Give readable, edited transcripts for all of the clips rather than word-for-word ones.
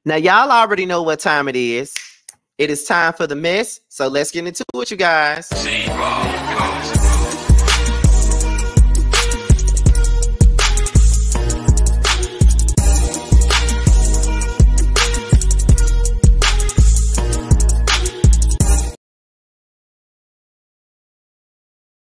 Now, y'all already know what time it is. It is time for the mess. So let's get into it, you guys.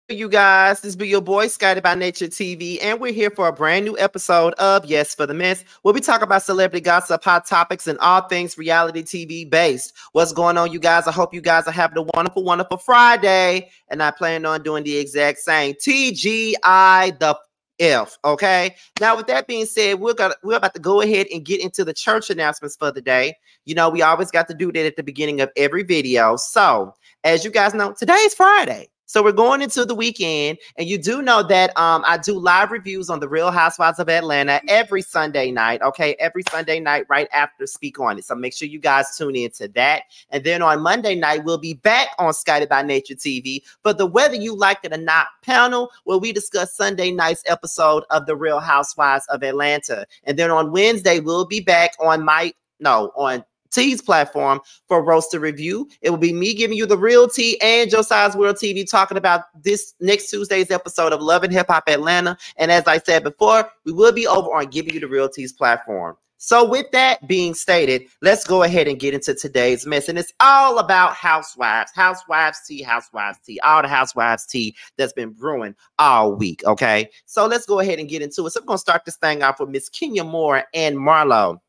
You guys, this be your boy Kandi by Nature TV, and we're here for a brand new episode of Yes for the Mess, where we talk about celebrity gossip, hot topics, and all things reality TV based. What's going on, you guys? I hope you guys are having a wonderful, wonderful Friday, and I plan on doing the exact same. TGI the F. Okay. Now, with that being said, we're about to go ahead and get into the church announcements for the day. You know, we always got to do that at the beginning of every video. So, as you guys know, today is Friday. So we're going into the weekend, and you do know that I do live reviews on the Real Housewives of Atlanta every Sunday night, okay? Every Sunday night right after Speak On It. So make sure you guys tune in to that. And then on Monday night, we'll be back on Kandi by Nature TV for the Whether You Like It or Not panel, where we discuss Sunday night's episode of the Real Housewives of Atlanta. And then on Wednesday, we'll be back on on T's platform for Roaster Review. It will be me giving you the real tea and Josiah's World TV talking about this next Tuesday's episode of Love and Hip Hop Atlanta. And as I said before, we will be over on Giving You the Real Tea's platform. So with that being stated, let's go ahead and get into today's mess. And it's all about housewives, housewives tea, all the housewives tea that's been brewing all week, okay? So let's go ahead and get into it. So I'm going to start this thing off with Miss Kenya Moore and Marlo.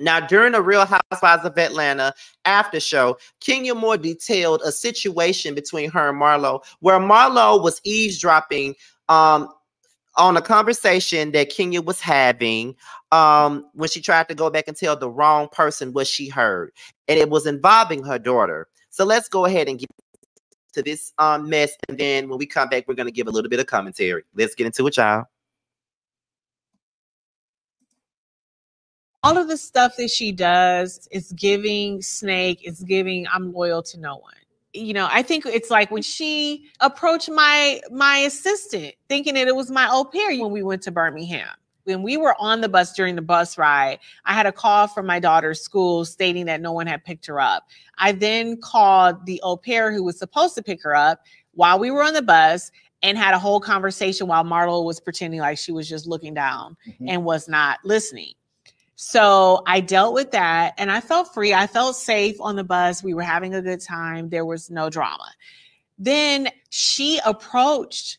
Now, during the Real Housewives of Atlanta after show, Kenya Moore detailed a situation between her and Marlo, where Marlo was eavesdropping on a conversation that Kenya was having when she tried to go back and tell the wrong person what she heard, and it was involving her daughter. So let's go ahead and get to this mess, and then when we come back, we're going to give a little bit of commentary. Let's get into it, y'all. All of the stuff that she does is giving snake, it's giving I'm loyal to no one. You know, I think it's like when she approached my assistant thinking that it was my au pair when we went to Birmingham. When we were on the bus during the bus ride, I had a call from my daughter's school stating that no one had picked her up. I then called the au pair who was supposed to pick her up while we were on the bus and had a whole conversation while Marlo was pretending like she was just looking down and was not listening. So I dealt with that and I felt free. I felt safe on the bus. We were having a good time. There was no drama. Then she approached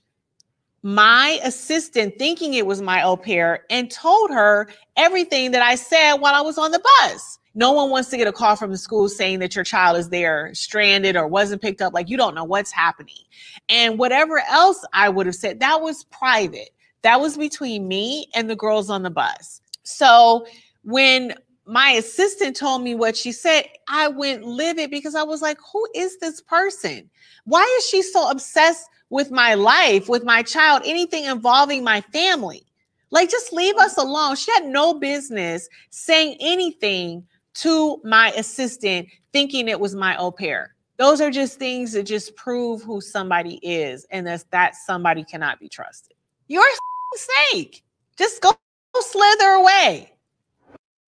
my assistant thinking it was my au pair and told her everything that I said while I was on the bus. No one wants to get a call from the school saying that your child is there stranded or wasn't picked up. Like, you don't know what's happening. And whatever else I would have said, that was private. That was between me and the girls on the bus. So when my assistant told me what she said, I went livid because I was like, who is this person? Why is she so obsessed with my life, with my child, anything involving my family? Like, just leave us alone. She had no business saying anything to my assistant thinking it was my au pair. Those are just things that just prove who somebody is, and that somebody cannot be trusted. You're a snake. Just go slither away.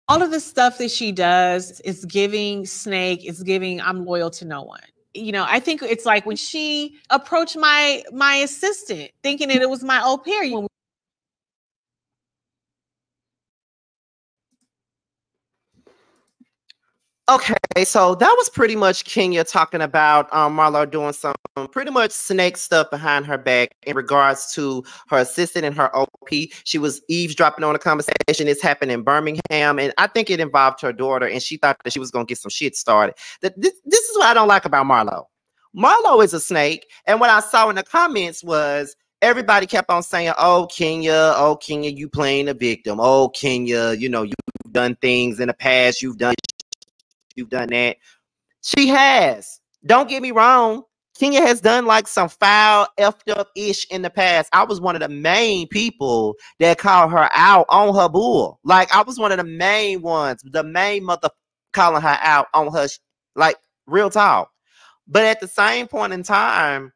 All of the stuff that she does is giving snake, it's giving I'm loyal to no one. You know, I think it's like when she approached my assistant thinking that it was my au pair. Okay, so that was pretty much Kenya talking about Marlo doing some pretty much snake stuff behind her back in regards to her assistant and her OP. She was eavesdropping on a conversation. This happened in Birmingham, and I think it involved her daughter, and she thought that she was going to get some shit started. This is what I don't like about Marlo. Marlo is a snake, and what I saw in the comments was everybody kept on saying, oh, Kenya, you playing a victim. Oh, Kenya, you know, you've done things in the past. You've done that. She has. Don't get me wrong. Kenya has done like some foul, effed up ish in the past. I was one of the main people that called her out on her bull. Like, I was one of the main ones, the main mother calling her out on her, like, real talk. But at the same point in time,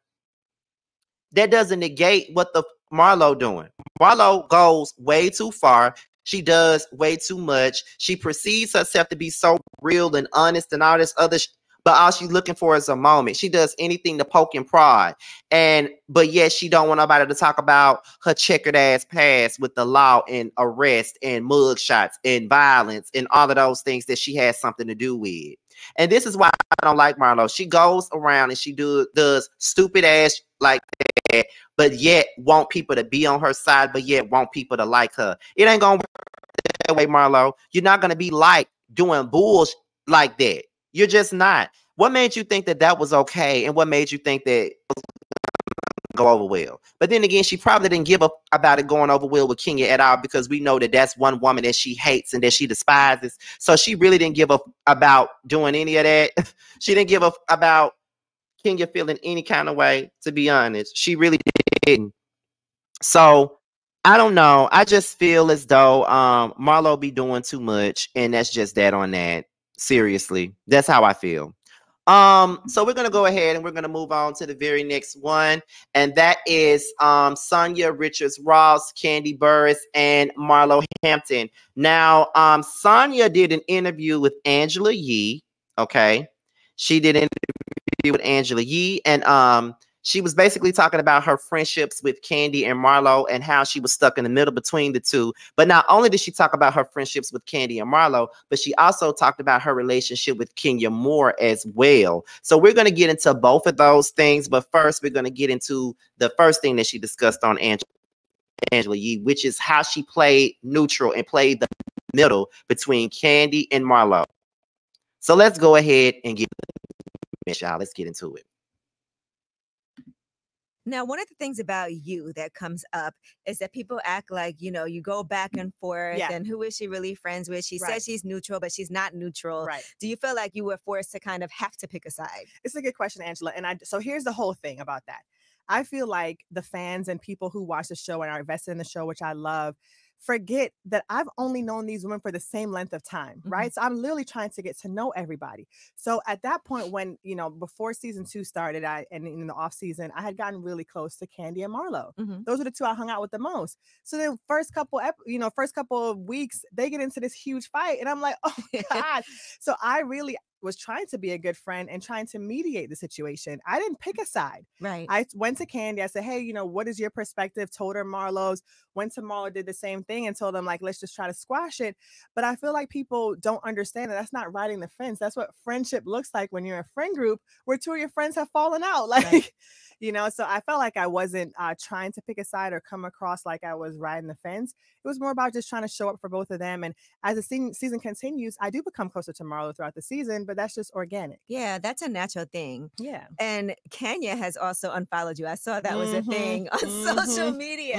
that doesn't negate what the Marlo doing. Marlo goes way too far. She does way too much. She perceives herself to be so real and honest and all this other but all she's looking for is a moment. She does anything to poke and prod. But yet she don't want nobody to talk about her checkered ass past with the law and arrest and mug shots and violence and all of those things that she has something to do with. And this is why I don't like Marlo. She goes around and she does stupid ass like that, but yet want people to be on her side, but yet want people to like her. It ain't gonna work that way, Marlo. You're not gonna be like doing bullshit like that. You're just not. What made you think that was okay? And what made you think that it was go over well? But then again, she probably didn't give up about it going over well with Kenya at all, because we know that that's one woman that she hates and that she despises. So she really didn't give up about doing any of that. She didn't give up about Kenya feeling any kind of way, to be honest. She really didn't. So I don't know. I just feel as though Marlo be doing too much, and that's just that on that. Seriously, that's how I feel. So we're gonna go ahead and we're gonna move on to the very next one, and that is Sanya Richards Ross, Kandi Burruss, and Marlo Hampton. Now, Sanya did an interview with Angela Yee. Okay, she did an interview with Angela Yee, and she was basically talking about her friendships with Kandi and Marlo and how she was stuck in the middle between the two. But not only did she talk about her friendships with Kandi and Marlo, but she also talked about her relationship with Kenya Moore as well. So we're going to get into both of those things. But first, we're going to get into the first thing that she discussed on Angela Yee, which is how she played neutral and played the middle between Kandi and Marlo. So let's go ahead and get it, y'all. Let's get into it. Now, one of the things about you that comes up is that people act like, you go back and forth and who is she really friends with? She says she's neutral, but she's not neutral. Right. Do you feel like you were forced to kind of have to pick a side? It's a good question, Angela. And so here's the whole thing about that. I feel like the fans and people who watch the show and are invested in the show, which I love, forget that I've only known these women for the same length of time, right? So I'm literally trying to get to know everybody. So at that point, when, before season 2 started, and in the off season, I had gotten really close to Kandi and Marlo. Those are the two I hung out with the most. So then first couple of weeks, they get into this huge fight and I'm like, oh my God. So I really was trying to be a good friend and trying to mediate the situation. I didn't pick a side. Right. I went to Kandi. I said, hey, what is your perspective? Told her Marlo's. Went to Marlo, did the same thing and told them, like, let's just try to squash it. But I feel like people don't understand that that's not riding the fence. That's what friendship looks like when you're in a friend group where two of your friends have fallen out. Like, so I felt like I wasn't trying to pick a side or come across like I was riding the fence. It was more about just trying to show up for both of them. And as the season continues, I do become closer to Marlo throughout the season, but that's just organic. Yeah, that's a natural thing. Yeah. And Kenya has also unfollowed you. I saw that was a thing on social media.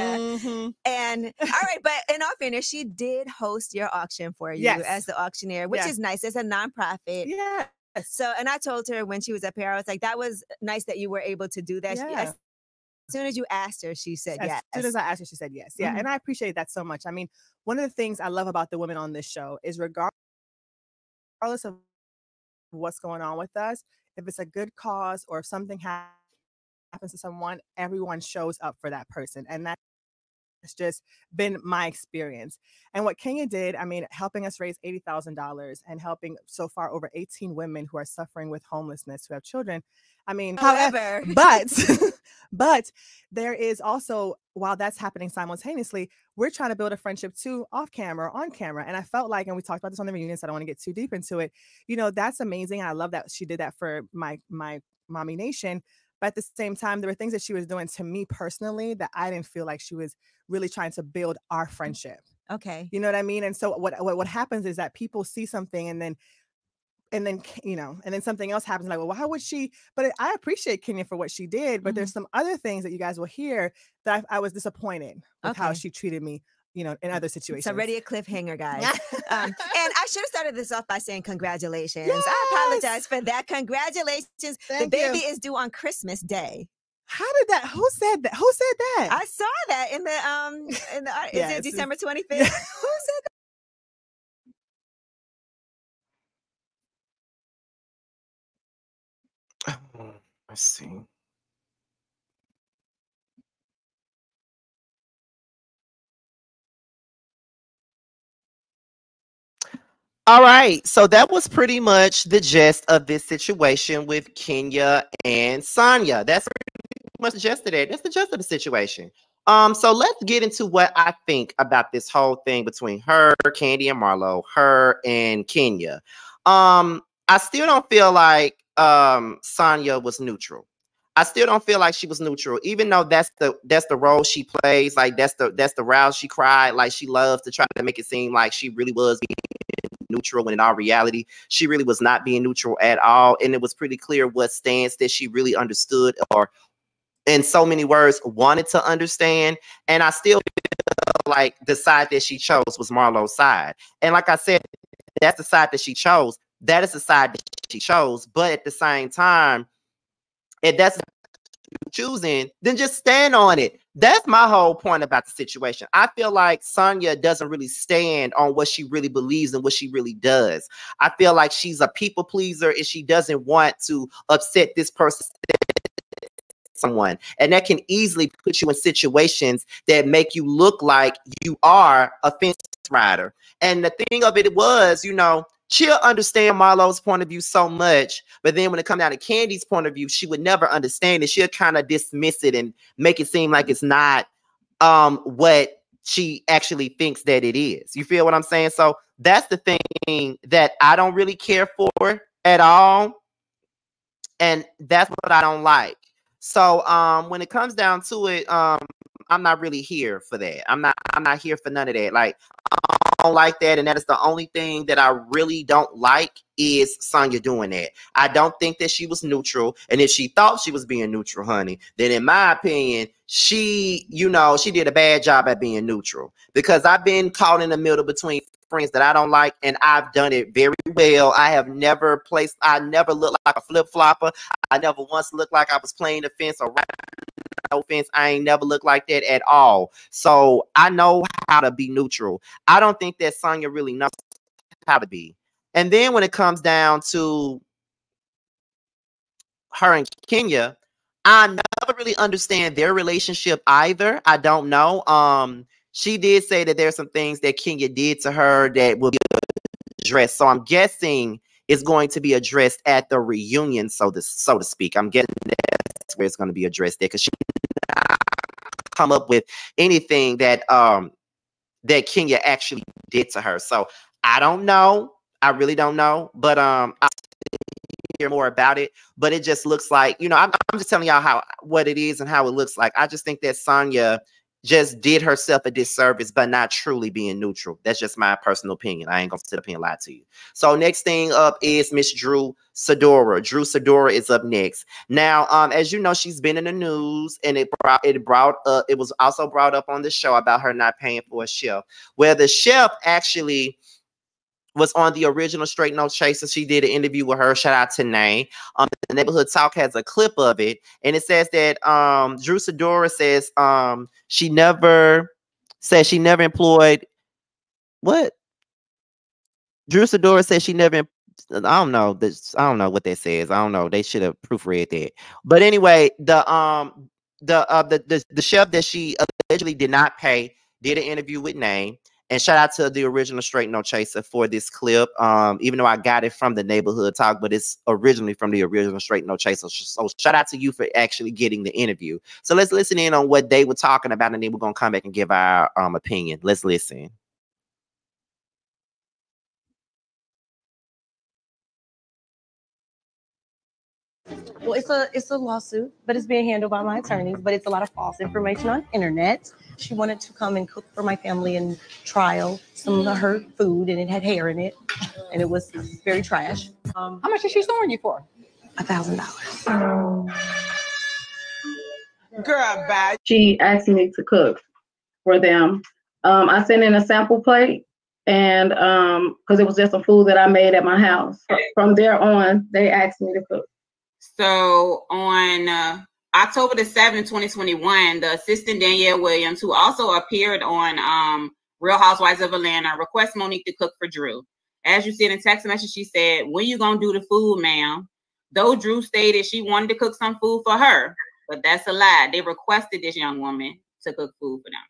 And all right, but in all fairness, she did host your auction for you as the auctioneer, which is nice. It's a nonprofit. Yeah. So, and I told her when she was up here, I was like, that was nice that you were able to do that. Yeah. As soon as you asked her, she said yes. As soon as I asked her, she said yes. Yeah. And I appreciate that so much. I mean, one of the things I love about the women on this show is regardless of what's going on with us, if it's a good cause or if something happens to someone, everyone shows up for that person. And that's just been my experience. And what Kenya did, I mean, helping us raise $80,000 and helping so far over 18 women who are suffering with homelessness, who have children. I mean, however, but there is also, while that's happening simultaneously, we're trying to build a friendship too, off camera, on camera. And I felt like, and we talked about this on the reunion, so I don't want to get too deep into it. That's amazing. I love that she did that for my Mommy Nation. But at the same time, there were things that she was doing to me personally that I didn't feel like she was really trying to build our friendship. Okay. You know what I mean? And so what happens is that people see something and then something else happens. Like, well, how would she? But I appreciate Kenya for what she did. But there's some other things that you guys will hear that I was disappointed with how she treated me, in other situations. It's already a cliffhanger, guys. And I should have started this off by saying congratulations. Yes! I apologize for that. Congratulations. Thank the baby you. is due on Christmas Day. How did that? Who said that? Who said that? I saw that in the is it December 25th? Yeah. Who said that? Let's see. All right, so that was pretty much the gist of this situation with Kenya and Sanya. That's pretty much the gist of that. That's the gist of the situation. So let's get into what I think about this whole thing between her, Kandi, and Marlo, her and Kenya. I still don't feel like Sanya was neutral. I still don't feel like she was neutral, even though that's the role she plays. Like that's the route she cried. Like she loves to try to make it seem like she really was being neutral, when in all reality, she really was not being neutral at all. And it was pretty clear what stance that she really understood, or in so many words, wanted to understand. And I still feel like the side that she chose was Marlo's side. And like I said, that's the side that she chose. That is the side that she chose. But at the same time, if that's choosing, then just stand on it. That's my whole point about the situation. I feel like Sanya doesn't really stand on what she really believes and what she really does. I feel like she's a people pleaser and she doesn't want to upset this person, someone, and that can easily put you in situations that make you look like you are a fence rider. And the thing of it was, you know, she'll understand Marlo's point of view so much, but then when it comes down to Kandi's point of view, she would never understand it. She'll kind of dismiss it and make it seem like it's not what she actually thinks that it is. You feel what I'm saying? So that's the thing that I don't really care for at all, and that's what I don't like. So when it comes down to it, I'm not really here for that. I'm not here for none of that. Like, I don't like that, and that is the only thing that I really don't like is Sanya doing that. I don't think that she was neutral, and if she thought she was being neutral, honey, then in my opinion, she, you know, she did a bad job at being neutral, because I've been caught in the middle between friends that I don't like, and I've done it very well. I never looked like a flip-flopper. I never once looked like I was playing the fence or right. No offense, I ain't never looked like that at all. So I know how to be neutral. I don't think that Sanya really knows how to be. And then when it comes down to her and Kenya, I never really understand their relationship either. I don't know. She did say that there's some things that Kenya did to her that will be addressed. So I'm guessing it's going to be addressed at the reunion, so to speak. I'm guessing that's where it's going to be addressed there, because she come up with anything that that Kenya actually did to her. So I don't know. I really don't know. But I'll hear more about it. But it just looks like, you know, I'm just telling y'all what it is and how it looks like. I just think that Sanya just did herself a disservice by not truly being neutral. That's just my personal opinion. I ain't gonna sit up here and lie to you. So next thing up is Miss Sidora. Sidora is up next. Now, as you know, she's been in the news, and it was also brought up on the show about her not paying for a chef, where the chef actually was on the original Straight No Chaser. She did an interview with her. Shout out to NeNe. The Neighborhood Talk has a clip of it, and it says that Sidora says she never employed what? Sidora says she never. I don't know. I don't know what that says. I don't know. They should have proofread that. But anyway, the chef that she allegedly did not pay did an interview with NeNe. And shout out to the original Straight No Chaser for this clip. Even though I got it from the Neighborhood Talk, but it's originally from the original Straight No Chaser. So shout out to you for actually getting the interview. So let's listen in on what they were talking about, and then we're gonna come back and give our opinion. Let's listen. Well, it's a lawsuit, but it's being handled by my attorneys. But it's a lot of false information on internet. She wanted to come and cook for my family and trial some of her food, and it had hair in it, and it was very trash. How much is she suing you for? $1,000. Girl, bad. She asked me to cook for them. I sent in a sample plate, and because it was just some food that I made at my house. From there on, they asked me to cook. So on October the 7th, 2021, the assistant Danielle Williams, who also appeared on Real Housewives of Atlanta, requests Monique to cook for Drew. As you see in the text message, she said, "When you gonna do the food, ma'am?" Though Drew stated she wanted to cook some food for her, but that's a lie. They requested this young woman to cook food for them.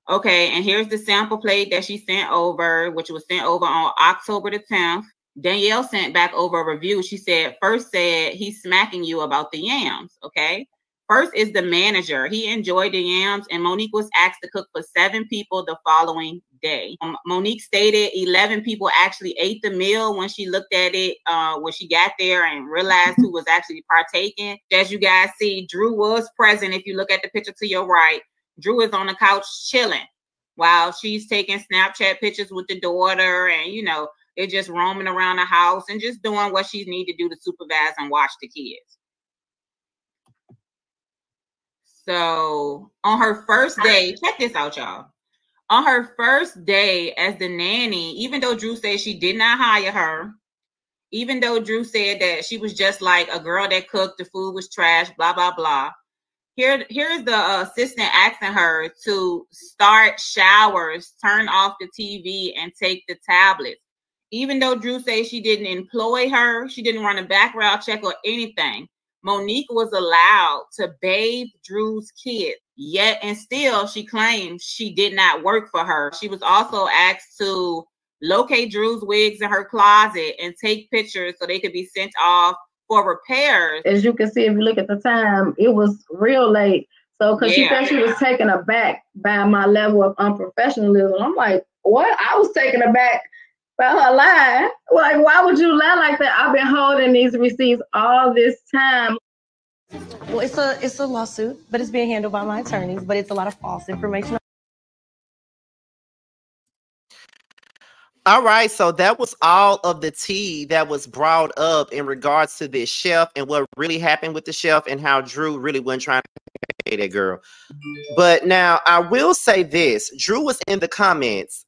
Okay, and here's the sample plate that she sent over, which was sent over on October the 10th. Danielle sent back over a review. She said, first said, he's smacking you about the yams, okay? First is the manager. He enjoyed the yams, and Monique was asked to cook for 7 people the following day. Monique stated 11 people actually ate the meal when she looked at it, when she got there and realized who was actually partaking. As you guys see, Drew was present. If you look at the picture to your right, Drew is on the couch chilling while she's taking Snapchat pictures with the daughter, and, you know, they're just roaming around the house and just doing what she needs to do to supervise and watch the kids. So on her first day, check this out, y'all. On her first day as the nanny, even though Drew said she did not hire her, even though Drew said that she was just like a girl that cooked, the food was trash, blah, blah, blah. Here's the assistant asking her to start showers, turn off the TV, and take the tablets. Even though Drew says she didn't employ her, she didn't run a background check or anything, Monique was allowed to bathe Drew's kids. Yet and still, she claims she did not work for her. She was also asked to locate Drew's wigs in her closet and take pictures so they could be sent off for repairs. As you can see, if you look at the time, it was real late. So, because she said she was taken aback by my level of unprofessionalism. I'm like, what? I was taken aback by her lie. Like, why would you lie like that? I've been holding these receipts all this time. Well, it's a lawsuit, but it's being handled by my attorneys, but it's a lot of false information. All right, so that was all of the tea that was brought up in regards to this chef and what really happened with the chef and how Drew really wasn't trying to pay that girl. But now I will say this: Drew was in the comments.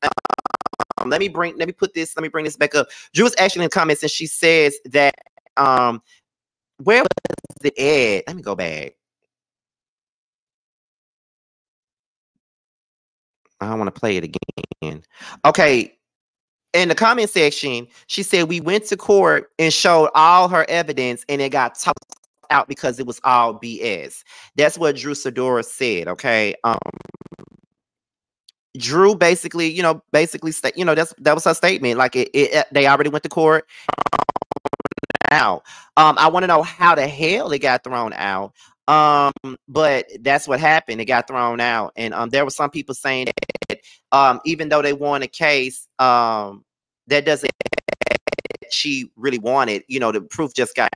Let me bring this back up. Drew was actually in the comments, and she says that where was it at? Let me go back. I don't want to play it again. Okay. In the comment section, she said, we went to court and showed all her evidence and it got tossed out because it was all BS. That's what Sidora said, okay? Drew basically, that was her statement. Like they already went to court. Out. I want to know how the hell it got thrown out. But that's what happened. It got thrown out. And there were some people saying that even though they won a case, that doesn't she really wanted, the proof just got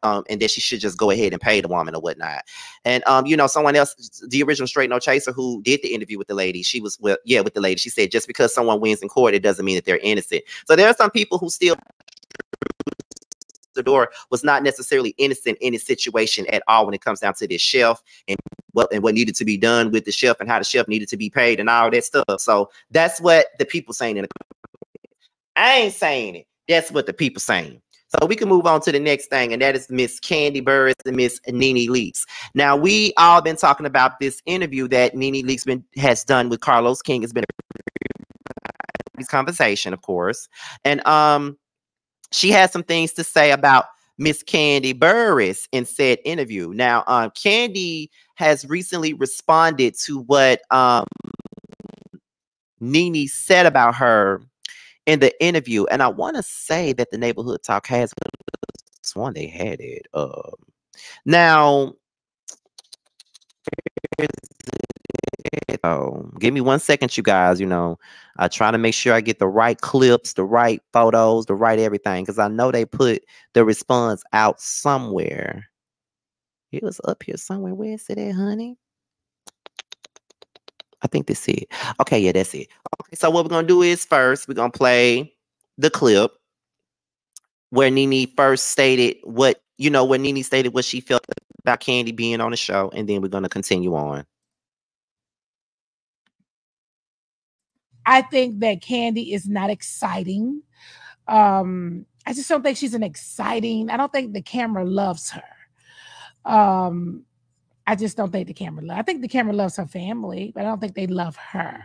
and that she should just go ahead and pay the woman or whatnot. And someone else, the original Straight No Chaser, who did the interview with the lady, she was with the lady. She said just because someone wins in court, it doesn't mean that they're innocent. So there are some people who still Sidora was not necessarily innocent in his situation at all when it comes down to this chef and what needed to be done with the chef and how the chef needed to be paid and all that stuff. So that's what the people saying in the comments. I ain't saying it. That's what the people saying. So we can move on to the next thing, and that is Miss Kandi Burruss and Miss NeNe Leakes. Now, we all been talking about this interview that NeNe Leakes has done with Carlos King. It's been a conversation, of course. And she has some things to say about Miss Kandi Burruss in said interview. Now, Kandi has recently responded to what NeNe said about her in the interview. And I want to say that the Neighborhood Talk has one. They had it. Now, give me 1 second, you guys. I try to make sure I get the right clips, the right photos, the right everything, because I know they put the response out somewhere. It was up here somewhere. Where is it at, honey? I think that's it. Okay, yeah, that's it. Okay, so what we're gonna do is first we're gonna play the clip where NeNe first stated when NeNe stated what she felt about Kandi being on the show, and then we're gonna continue on. I think that Kandi is not exciting. I just don't think she's I don't think the camera loves her. I just don't think the camera I think the camera loves her family, but I don't think they love her.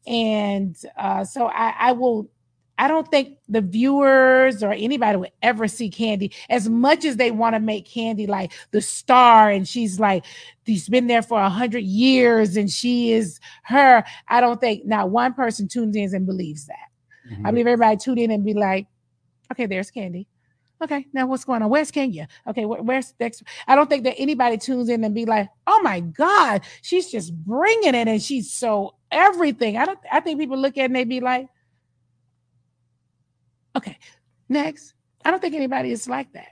And so I will I don't think the viewers or anybody would ever see Kandi, as much as they want to make Kandi like the star, and she's like, she's been there for 100 years and she is her. I don't think not one person tunes in and believes that. I believe everybody tuned in and be like, okay, there's Kandi. Okay, now what's going on? Where's Kenya? Okay, where's Dexter? I don't think that anybody tunes in and be like, oh my God, she's just bringing it and she's so everything. I think people look at it and they be like, okay, next. I don't think anybody is like that.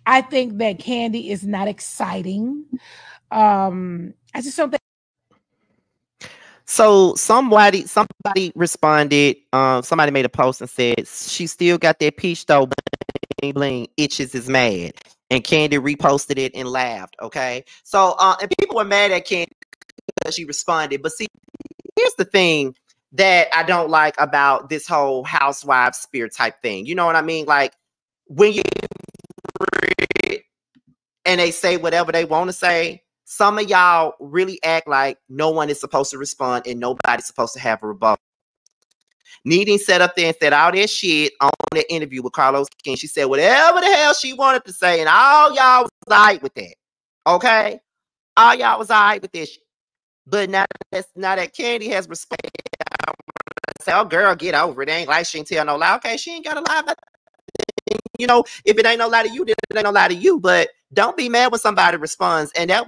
I think that Kandi is not exciting. I just don't think. So somebody responded. Somebody made a post and said she still got that peach though. Bling bling itches is mad, and Kandi reposted it and laughed. Okay, so and people were mad at Kandi because she responded. But see, here's the thing that I don't like about this whole housewives spirit type thing. You know what I mean? Like when you and they say whatever they want to say, some of y'all really act like no one is supposed to respond and nobody's supposed to have a rebuttal. NeNe sat up there and said all that shit on the interview with Carlos King. She said whatever the hell she wanted to say, and all y'all was all right with that. Okay? All y'all was all right with this shit. But now that Kandi has respect, I say, oh girl, get over it. It ain't like she ain't tell no lie. Okay, she ain't got a lie about it. You know, if it ain't no lie to you, then it ain't no lie to you. But don't be mad when somebody responds. And that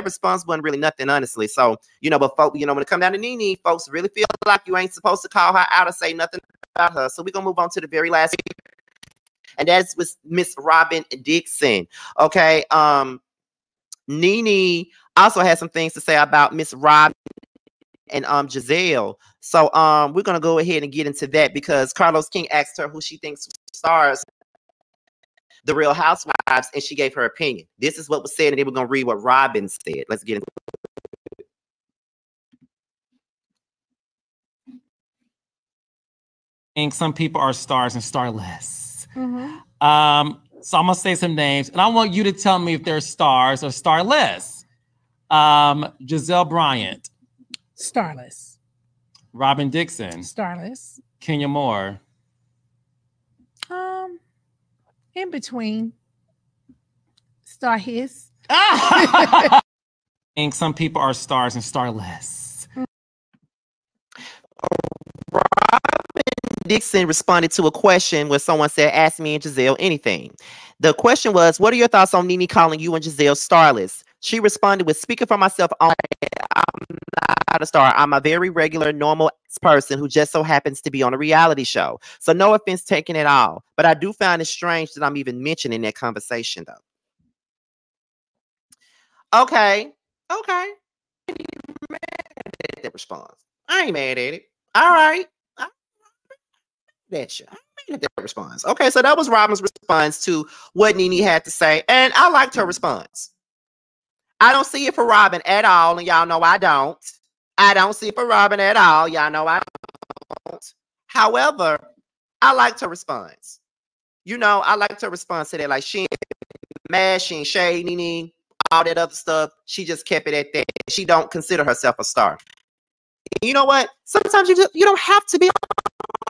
response wasn't really nothing, honestly. So, you know, but folks, you know, when it comes down to NeNe, folks really feel like you ain't supposed to call her out or say nothing about her. So we're gonna move on to the very last, and that's with Miss Robyn Dixon. Okay. NeNe also has some things to say about Miss Robyn and Giselle. So we're gonna go ahead and get into that because Carlos King asked her who she thinks stars the Real Housewives, and she gave her opinion. This is what was said, and then we're gonna read what Robyn said. Let's get into it. I think some people are stars and starless. So I'm gonna say some names, and I want you to tell me if they're stars or starless. Giselle Bryant, starless. Robyn Dixon, starless. Kenya Moore, in between. Star his. I think some people are stars and starless. Robyn Dixon responded to a question where someone said, ask me and Giselle anything. The question was, what are your thoughts on NeNe calling you and Giselle starless? She responded with, speaking for myself, I'm not a star. I'm a very regular, normal person who just so happens to be on a reality show. So no offense taken at all. But I do find it strange that I'm even mentioning that conversation, though. Okay. I ain't mad at that response. I ain't mad at it. All right. That shit. I ain't mad at that response. Okay, so that was Robyn's response to what NeNe had to say. And I liked her response. I don't see it for Robyn at all, and y'all know I don't. I don't see it for Robyn at all. Y'all know I don't. However, I liked her response. You know, I liked her response to that. Like, she ain't mad, she ain't shade NeNe, all that other stuff. She just kept it at that. She don't consider herself a star. And you know what? Sometimes you don't have to be a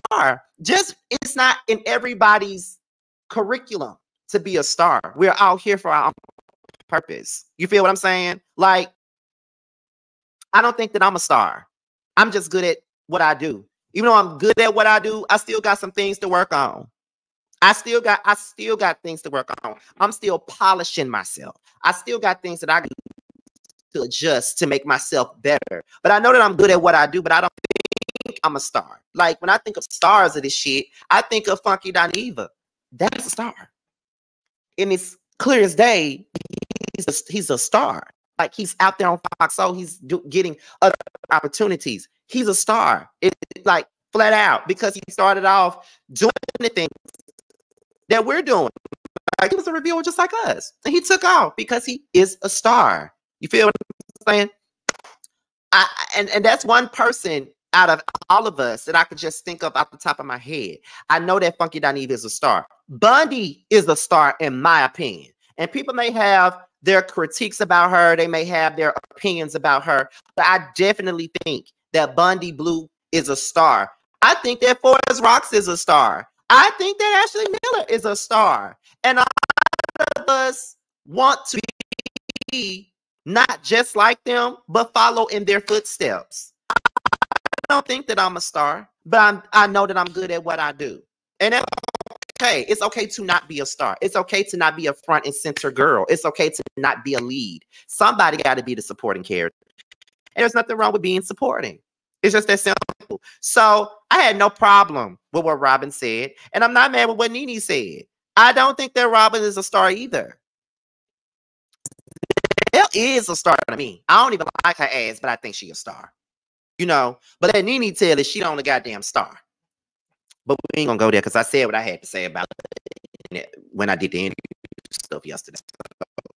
star. Just, it's not in everybody's curriculum to be a star. We're out here for our own purpose. You feel what I'm saying? Like, I don't think that I'm a star. I'm just good at what I do. Even though I'm good at what I do, I still got some things to work on. I still got things to work on. I'm still polishing myself. I still got things that I can to adjust to make myself better. But I know that I'm good at what I do, but I don't think I'm a star. Like, when I think of stars of this shit, I think of Funky Dineva. That's a star. And it's clear as day, he's a star. Like, he's out there on Fox, so he's getting other opportunities. He's a star. It's like flat out, because he started off doing the things that we're doing. Like, he was a reviewer just like us, and he took off because he is a star. You feel what I'm saying? And that's one person out of all of us that I could just think of off the top of my head. I know that Funky Dineva is a star. Bundy is a star, in my opinion. And people may have their critiques about her. They may have their opinions about her. But I definitely think that Bundy Blue is a star. I think that Forrest Rocks is a star. I think that Ashley Miller is a star. And a lot of us want to be not just like them, but follow in their footsteps. I don't think that I'm a star, but I know that I'm good at what I do. And that's okay. It's okay to not be a star. It's okay to not be a front and center girl. It's okay to not be a lead. Somebody got to be the supporting character. And there's nothing wrong with being supporting. It's just that simple. So I had no problem with what Robyn said. And I'm not mad with what NeNe said. I don't think that Robyn is a star either. Giselle is a star to me. I don't even like her ass, but I think she's a star. You know, but let NeNe tell us she the only goddamn star. But we ain't gonna go there because I said what I had to say about it when I did the interview stuff yesterday.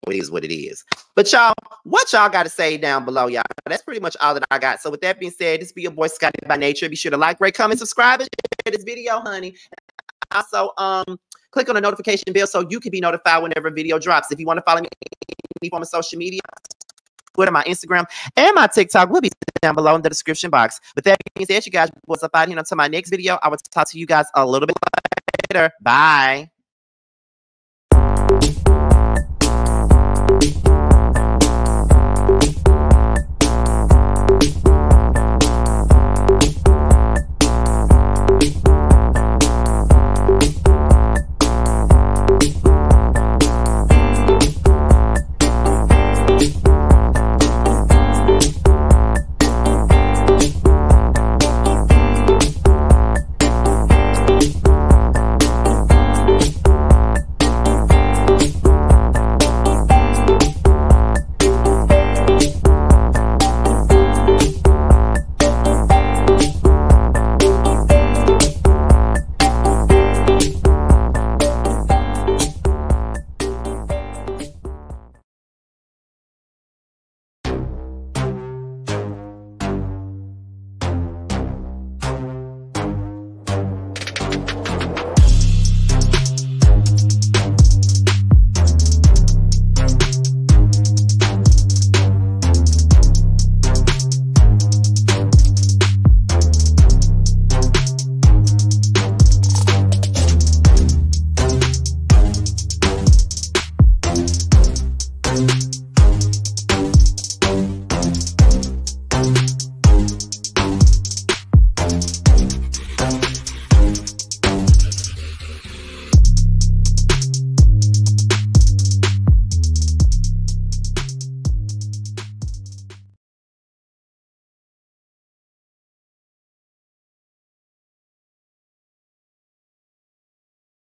It is what it is. But y'all, what y'all got to say down below, y'all? That's pretty much all that I got. So with that being said, this be your boy Scotty by Nature. Be sure to like, rate, comment, subscribe, and share this video, honey. Also, click on the notification bell so you can be notified whenever a video drops. If you want to follow me on my social media, Twitter, my Instagram, and my TikTok will be down below in the description box. With that being said, you guys, what's up out here until my next video? I will talk to you guys a little bit later. Bye.